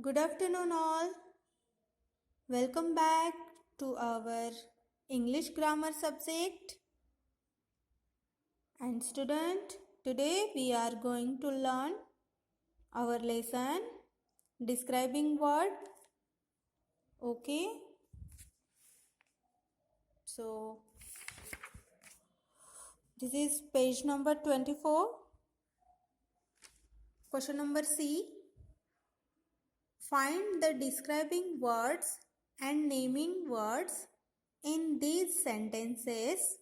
Good afternoon, all. Welcome back to our English grammar subject. And student, today we are going to learn our lesson describing word. Okay. So this is page number 24. Question number C. Find the describing words and naming words in these sentences.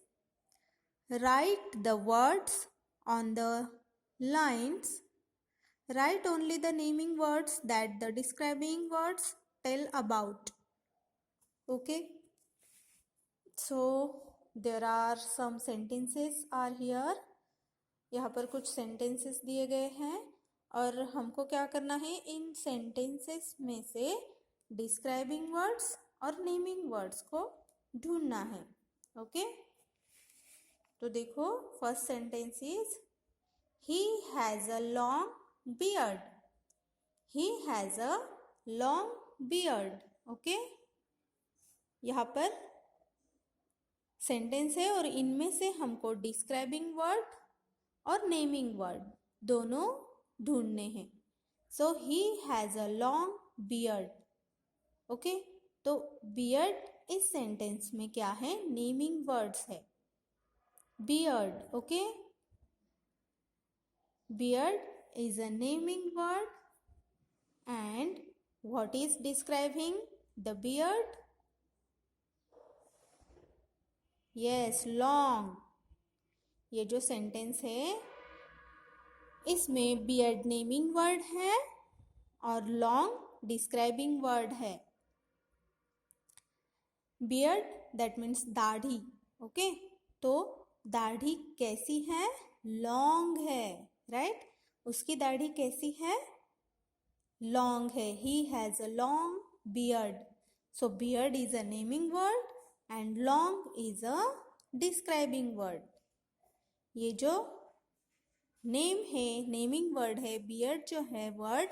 Write the words on the lines. Write only the naming words that the describing words tell about. Okay. So there are some sentences are here. यहाँ पर कुछ sentences दिए गए हैं और हमको क्या करना है, इन sentences में से describing words और naming words को ढूंढना है. ओके तो देखो, first sentence is he has a long beard. He has a long beard. Okay, यहाँ पर सेंटेंस है और इनमें से हमको डिस्क्राइबिंग वर्ड और नेमिंग वर्ड दोनों ढूंढने हैं. So he has a long beard. Okay, तो बियर्ड इस सेंटेंस में क्या है, नेमिंग वर्ड्स है. Beard. Okay, beard is a naming word. And what is describing the beard? Yes, long. ये जो सेंटेंस है इसमें beard नेमिंग वर्ड है और long डिस्क्राइबिंग वर्ड है. beard that means दाढ़ी. ओके, तो दाढ़ी कैसी है, लॉन्ग है. राइट, उसकी दाढ़ी कैसी है, लॉन्ग है. ही has a long beard. So beard is a naming word and long is a describing word. ये जो नेम है, नेमिंग वर्ड है, बियर्ड जो है वर्ड,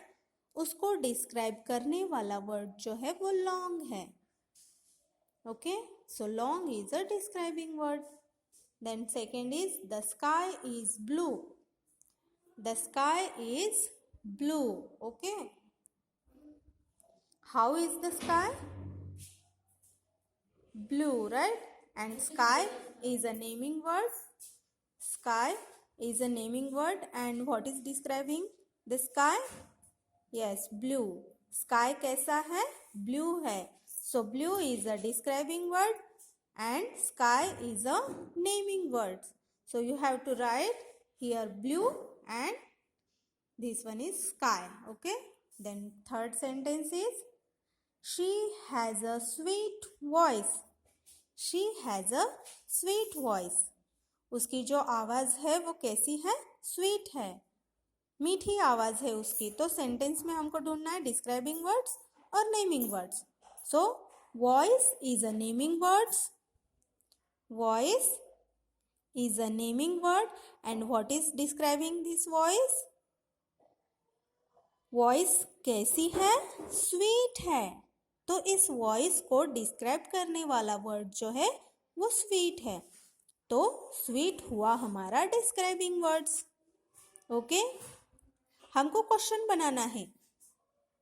उसको डिस्क्राइब करने वाला वर्ड जो है वो लॉन्ग है. Okay, so long is a describing word. Then second is the sky is blue. The sky is blue. Okay. How is the sky? Blue, right? And sky is a naming word. Sky is a naming word. And what is describing the sky? Yes, blue. Sky कैसा है? Blue है. So blue is a describing word. And sky is a naming word. So you have to write here blue and this one is sky. Okay. Then third sentence is she has a sweet voice. She has a sweet voice. उसकी जो आवाज है वो कैसी है, sweet है, मीठी आवाज है उसकी. तो सेंटेंस में हमको ढूंढना है डिस्क्राइबिंग वर्ड्स और naming words. So voice is a naming words. Voice is a naming word. And what is describing this voice? Voice कैसी है, स्वीट है. तो इस वॉइस को डिस्क्राइब करने वाला वर्ड जो है वो स्वीट है. तो स्वीट हुआ हमारा डिस्क्राइबिंग वर्ड्स. ओके, हमको क्वेश्चन बनाना है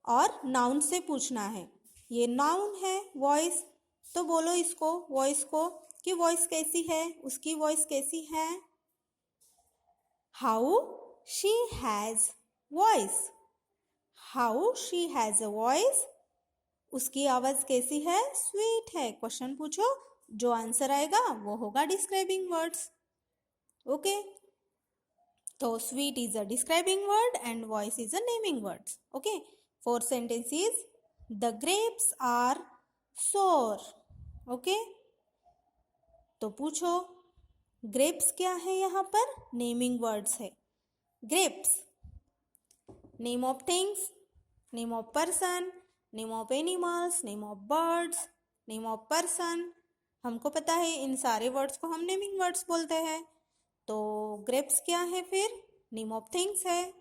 और नाउन से पूछना है. ये नाउन है वॉइस, तो बोलो इसको, वॉइस को, कि वॉइस कैसी है, उसकी वॉइस कैसी है. How she has voice. How she has a voice. उसकी आवाज कैसी है, स्वीट है. क्वेश्चन पूछो, जो आंसर आएगा वो होगा डिस्क्राइबिंग वर्ड्स. ओके, तो sweet is a describing word and voice is a naming words. Okay, fourth sentence is the grapes are sour. Okay, तो पूछो ग्रेप्स क्या है, यहाँ पर नेमिंग वर्ड्स है. Grapes, name of things, name of person, name of animals, name of birds, name of person. हमको पता है इन सारे वर्ड्स को हम नेमिंग वर्ड्स बोलते हैं. तो ग्रेप्स क्या है, फिर नेम ऑफ थिंग्स है.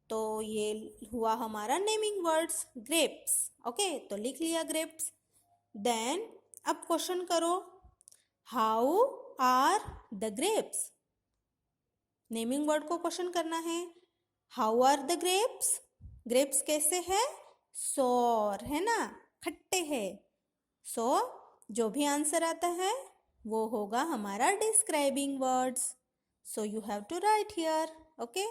तो ये हुआ हमारा नेमिंग वर्ड्स ग्रेप्स। ओके, तो लिख लिया ग्रेप्स। देन अब क्वेश्चन करो, how are the grapes. Naming word को क्वेश्चन करना है। How are the grapes, grapes कैसे है, सोर है ना, खट्टे है। सो जो भी आंसर आता है वो होगा हमारा describing words. So you have to write here. Okay,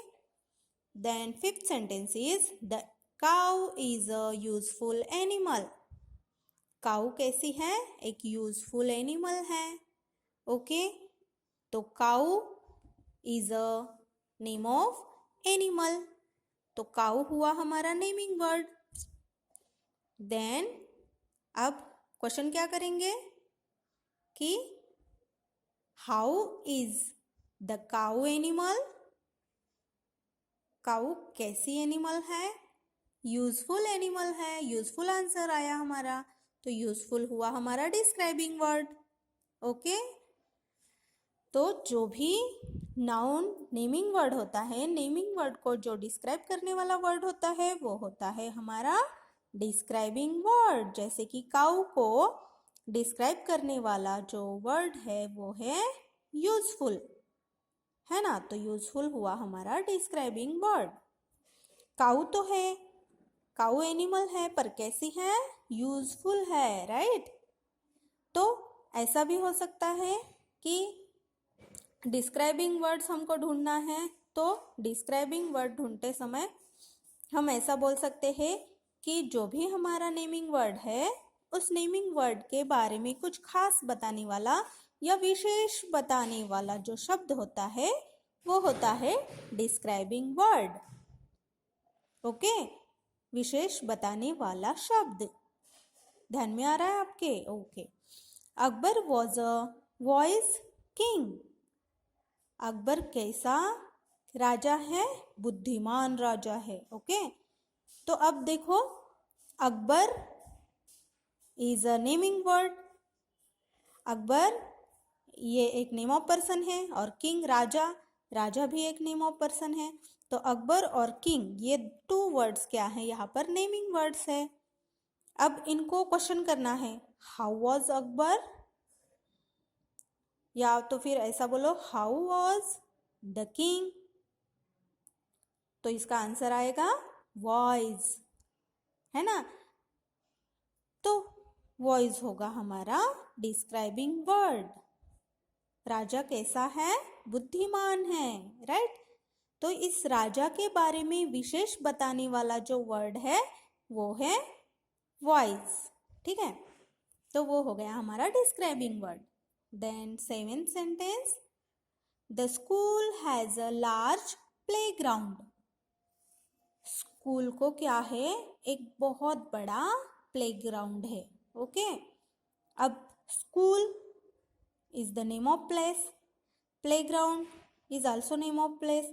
then fifth sentence is the cow is a useful animal. Cow कैसी है, एक यूजफुल एनिमल है। ओके, तो cow is a name of animal, तो काउ हुआ हमारा नेमिंग वर्ड। देन अब question क्या करेंगे कि how is the cow animal, cow कैसी एनिमल है, यूजफुल एनिमल है। यूजफुल आंसर आया हमारा, तो यूजफुल हुआ हमारा डिस्क्राइबिंग वर्ड। ओके, तो जो भी नाउन नेमिंग वर्ड होता है, नेमिंग वर्ड को जो डिस्क्राइब करने वाला वर्ड होता है वो होता है हमारा डिस्क्राइबिंग वर्ड। जैसे कि काउ को डिस्क्राइब करने वाला जो वर्ड है वो है यूजफुल, है ना, तो यूजफुल हुआ हमारा डिस्क्राइबिंग वर्ड। काउ तो है, काउ एनिमल है, पर कैसी है, यूजफुल है, राइट। तो ऐसा भी हो सकता है कि डिस्क्राइबिंग वर्ड्स हमको ढूंढना है, तो डिस्क्राइबिंग वर्ड ढूंढते समय हम ऐसा बोल सकते हैं कि जो भी हमारा नेमिंग वर्ड है उस नेमिंग वर्ड के बारे में कुछ खास बताने वाला या विशेष बताने वाला जो शब्द होता है वो होता है डिस्क्राइबिंग वर्ड। ओके, विशेष बताने वाला शब्द। ध्यान में आ रहा है आपके? Okay, Akbar was a voice king. Akbar कैसा राजा है, बुद्धिमान राजा है। ओके, तो अब देखो, Akbar is a naming word. Akbar ये एक नेम ऑफ पर्सन है, और किंग राजा, राजा भी एक नेम ऑफ पर्सन है। तो अकबर और किंग ये टू वर्ड्स क्या है, यहाँ पर नेमिंग वर्ड्स है। अब इनको क्वेश्चन करना है, हाउ वॉज अकबर, या तो फिर ऐसा बोलो, हाउ वॉज द किंग। तो इसका आंसर आएगा वॉइस, है ना। तो वॉइस होगा हमारा डिस्क्राइबिंग वर्ड। राजा कैसा है, बुद्धिमान है, राइट। तो इस राजा के बारे में विशेष बताने वाला जो वर्ड है वो है वॉइस, ठीक है। तो वो हो गया हमारा describing word. Then seventh sentence, the school has a large playground. School को क्या है, एक बहुत बड़ा प्लेग्राउंड है। ओके, अब school is the name of place, playground is also name of place,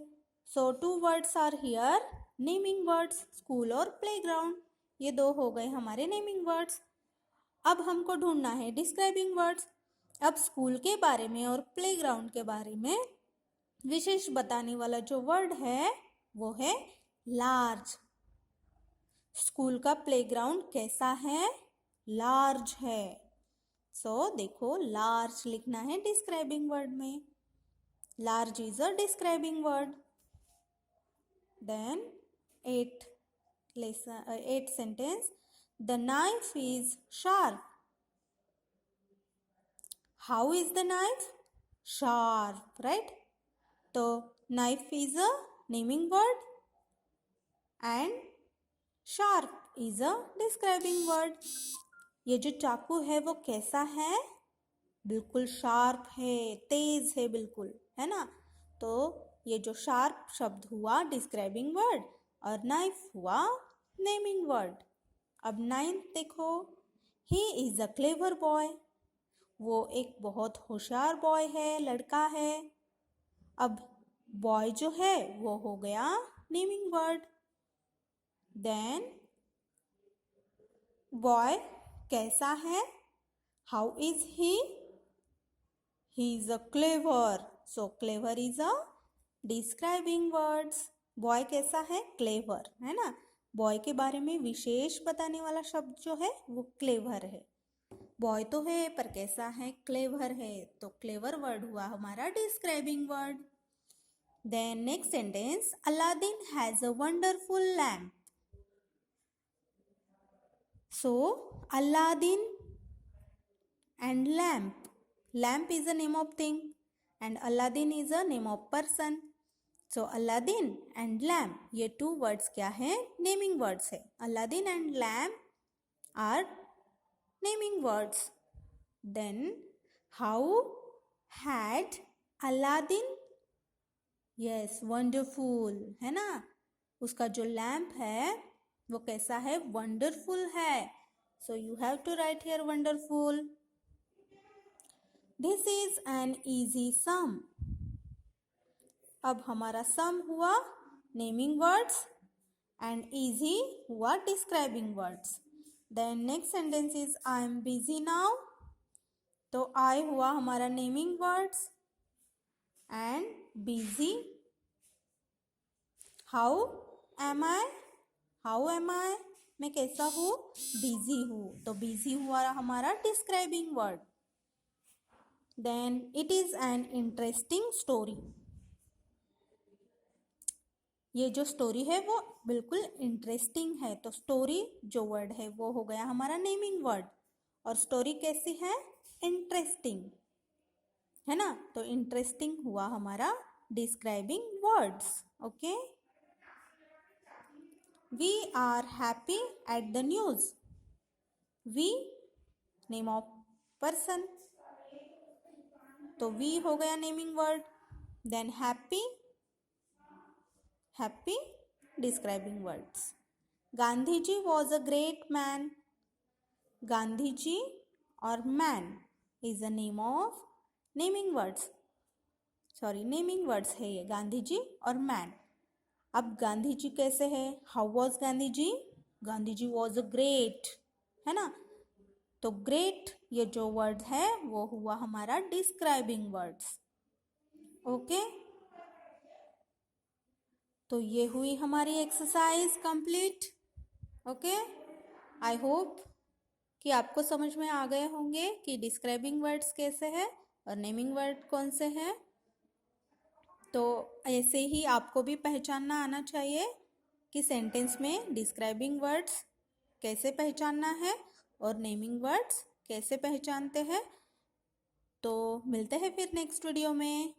so two words are here naming words, school और playground, ये दो हो गए हमारे naming words। अब हमको ढूंढना है डिस्क्राइबिंग वर्ड्स। अब स्कूल के बारे में और प्लेग्राउंड के बारे में विशेष बताने वाला जो वर्ड है वो है लार्ज। स्कूल का प्लेग्राउंड कैसा है, लार्ज है। सो देखो, लार्ज लिखना है डिस्क्राइबिंग वर्ड में। Large is a describing word. Then eight sentence, the knife is sharp. How is the knife, sharp, right. तो knife is a naming word and sharp is a describing word. ये जो चाकू है वो कैसा है, बिल्कुल शार्प है, तेज है बिल्कुल, है ना। तो ये जो शार्प शब्द हुआ डिस्क्राइबिंग वर्ड और नाइफ हुआ नेमिंग वर्ड। अब नाइन्थ देखो, he is a clever boy. वो एक बहुत होशियार बॉय है, लड़का है। अब बॉय जो है वो हो गया नेमिंग वर्ड। देन बॉय कैसा है, how is he is a clever, so clever is a describing words। Boy कैसा है? क्लेवर, है ना। बॉय के बारे में विशेष बताने वाला शब्द जो है वो क्लेवर है। बॉय तो है पर कैसा है? क्लेवर है। तो क्लेवर वर्ड हुआ हमारा describing word. Then next sentence, Aladdin has a wonderful lamp. So Aladdin and lamp. Lamp is a name of thing and Aladdin is a name of person. So Aladdin and lamp, ये two words क्या है? Naming words है. Aladdin and lamp are naming words. Then how had Aladdin? Yes, wonderful, है ना। उसका जो lamp है वो कैसा है? वंडरफुल है. So you have to write here wonderful. This is an easy sum. अब हमारा sum हुआ naming words and easy हुआ describing words. Then next sentence is I am busy now. तो I हुआ हमारा naming words and busy. How am I? How am I? मैं कैसा हूँ? Busy हूँ. तो busy हुआ हमारा describing word. Then it is an interesting story. ये जो स्टोरी है वो बिल्कुल इंटरेस्टिंग है. तो स्टोरी जो वर्ड है वो हो गया हमारा नेमिंग वर्ड. और स्टोरी कैसी है? इंटरेस्टिंग, है ना. तो इंटरेस्टिंग हुआ हमारा describing words. Okay. We are happy at the news. We name of person. तो वी हो गया naming word. Then happy, happy describing words. Gandhi ji was a great man. Gandhi ji और man is a name of naming words. Sorry, naming words है ये, गांधी जी और man. अब गांधी जी कैसे है? How was Gandhi ji? Gandhi ji was a great, है ना. तो ग्रेट ये जो वर्ड है वो हुआ हमारा डिस्क्राइबिंग वर्ड्स. ओके. तो ये हुई हमारी exercise complete. Okay. I hope कि आपको समझ में आ गए होंगे कि डिस्क्राइबिंग वर्ड्स कैसे हैं और नेमिंग वर्ड कौन से हैं. तो ऐसे ही आपको भी पहचानना आना चाहिए कि सेंटेंस में डिस्क्राइबिंग वर्ड्स कैसे पहचानना है और नेमिंग वर्ड्स कैसे पहचानते हैं. तो मिलते हैं फिर नेक्स्ट वीडियो में.